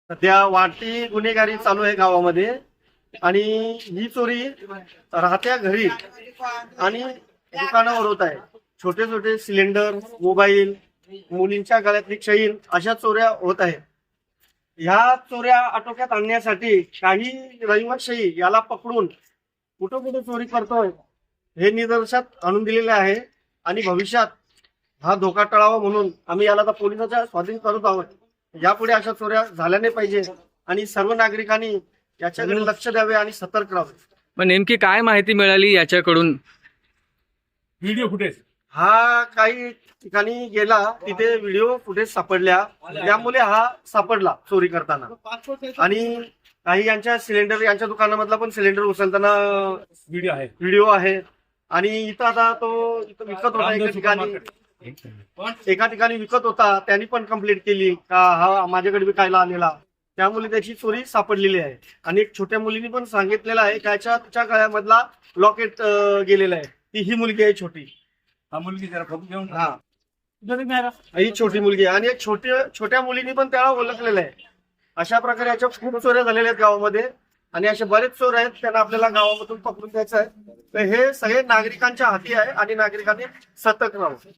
सध्या वाढती गुन्हेगारी चालू आहे गावामध्ये आणि ही चोरी राहत्या घरी आणि दुकानावर होत आहे. छोटे छोटे सिलेंडर, मोबाईल, मुलींच्या गळ्यातली चैन अशा चोऱ्या होत आहेत. ह्या चोऱ्या आटोक्यात आणण्यासाठी काही रहिवाशाही याला पकडून कुठं कुठं चोरी करतोय हे निदर्शनात आणून दिलेले आहे आणि भविष्यात हा धोका टळावा म्हणून आम्ही याला आता पोलिसाच्या स्वाधीन करत आहोत. यापुढे अशा चोऱ्या झाल्या नाही पाहिजे आणि सर्व नागरिकांनी याच्याकडे लक्ष द्यावे आणि सतर्क राहावे. मग नेमकी काय माहिती मिळाली याच्याकडून? व्हिडिओ फुटेज हा काही ठिकाणी गेला, तिथे व्हिडिओ फुटेज सापडल्या, त्यामुळे हा सापडला चोरी करताना. आणि काही यांच्या सिलेंडर, यांच्या दुकानामधला पण सिलेंडर उचलताना व्हिडिओ आहे. व्हिडिओ आहे. आणि इथं आता तो इथं विकत होता एका ठिकाणी विकत होता, त्यांनी पण कंप्लेंट केली का हा माझ्याकडे विकायला आलेला, त्यामुळे त्याची चोरी सापडलेली आहे. आणि एक छोट्या मुलीने पण सांगितलेलं आहे का तिच्या गळ्यामधला लॉकेट गेलेला आहे. ती ही मुलगी आहे छोटी. हा मुलगी जरा फोटो घेऊन हा ही छोटी मुलगी आहे आणि एक छोट्या मुलीने पण त्याला ओळखलेलं आहे. अशा प्रकारे याच्या खूप चोऱ्या झालेल्या आहेत गावामध्ये आणि असे बरेच चोर आहेत, त्यांना आपल्याला गावामधून पकडून द्यायचं आहे. तर हे सगळे नागरिकांच्या हाती आहे आणि नागरिकांनी सतर्क राहावं.